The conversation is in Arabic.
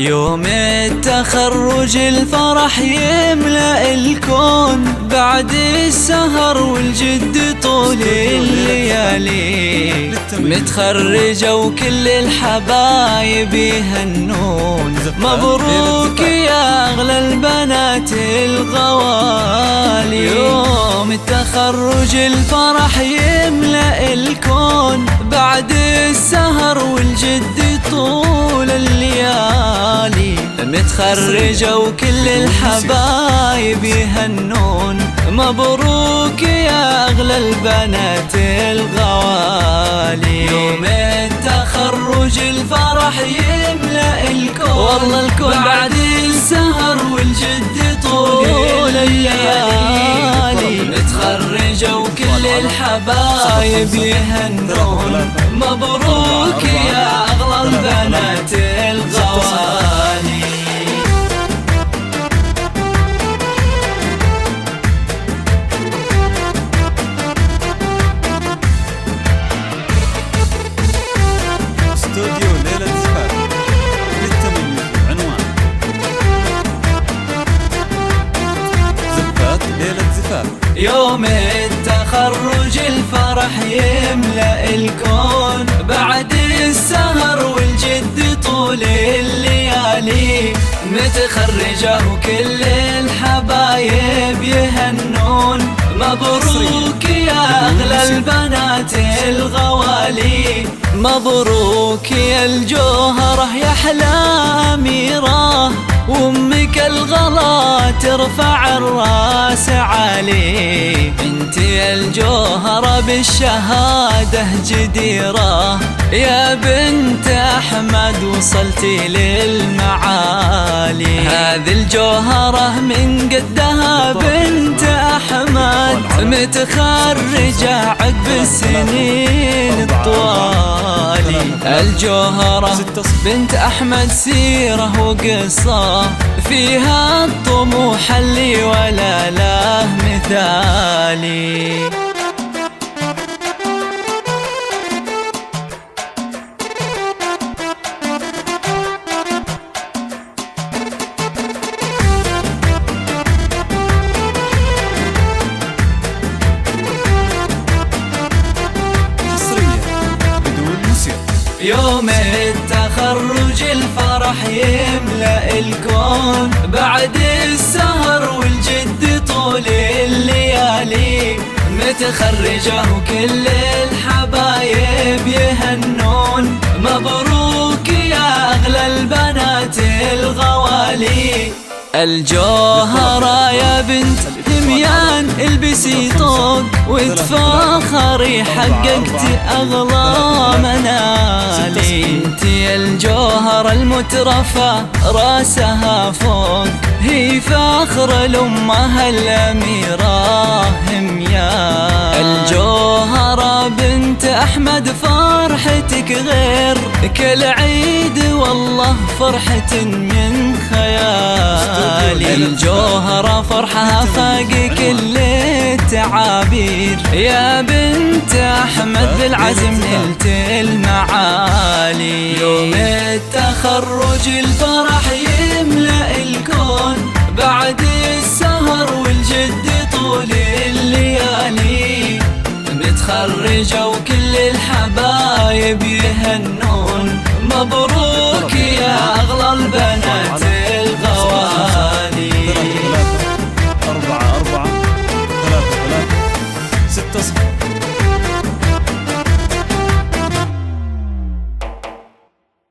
يوم التخرج الفرح يملأ الكون، بعد السهر والجد طول الليالي. متخرجة وكل الحبايب يهنون، مبروك يا أغلى البنات الغوالي. يوم التخرج الفرح يملأ الكون، بعد السهر والجد طول الليالي. متخرجة وكل الحبايب يهنون، مبروك يا أغلى البنات الغوالي. يوم التخرج الفرح يملأ الكون، والله الكون بعد السهر والجد طول الليالي. متخرجة وكل الحبايب يهنون، مبروك يا أغلى البنات الغوالي. استوديو ليلة زفاف للتميز، عنوان زفات ليلة زفاف. يوم التخرج الفرح يملأ الكون، بعد السهر والجد طول الليالي. متخرجة وكل الحبايب يهنون، مبروك يا أغلى البنات الغوالي. مبروك يا الجوهرة يا أحلى أميرة، وأمك الغلا ترفع الراس عالي. انت يا الجوهرة بالشهادة جديرة، يا بنت أحمد وصلتي للمعالي. هذه الجوهرة من قدها بنت أحمد، متخرجة عقب السنين الطوالي. الجوهرة بنت أحمد سيرة وقصة، فيها الطموح اللي ولا له مثالي. يوم التخرج الفرح يملأ الكون، بعد السهر والجد طول الليالي. متخرجة وكل الحبايب يهنون، مبروك يا أغلى البنات الغوالي. الجوهرة يا بنت دميان البسي طوق، وتفاخري حققتي أغلى منالي. انت يا الجوهرة المترفة راسها فوق، هي فاخر لأمها الأميرة هميان. الجوهرة بنت أحمد فرحتك غير كل عيد، والله فرحة من خيالي. الجوهرة فرحها فاق كل التعابير، يا بنت أحمد بالعزم نلت المعالي. يوم التخرج الفرح يملأ الكون، بعد السهر والجد طول الليالي. متخرجة وكل الحبايب يهنون، مبروك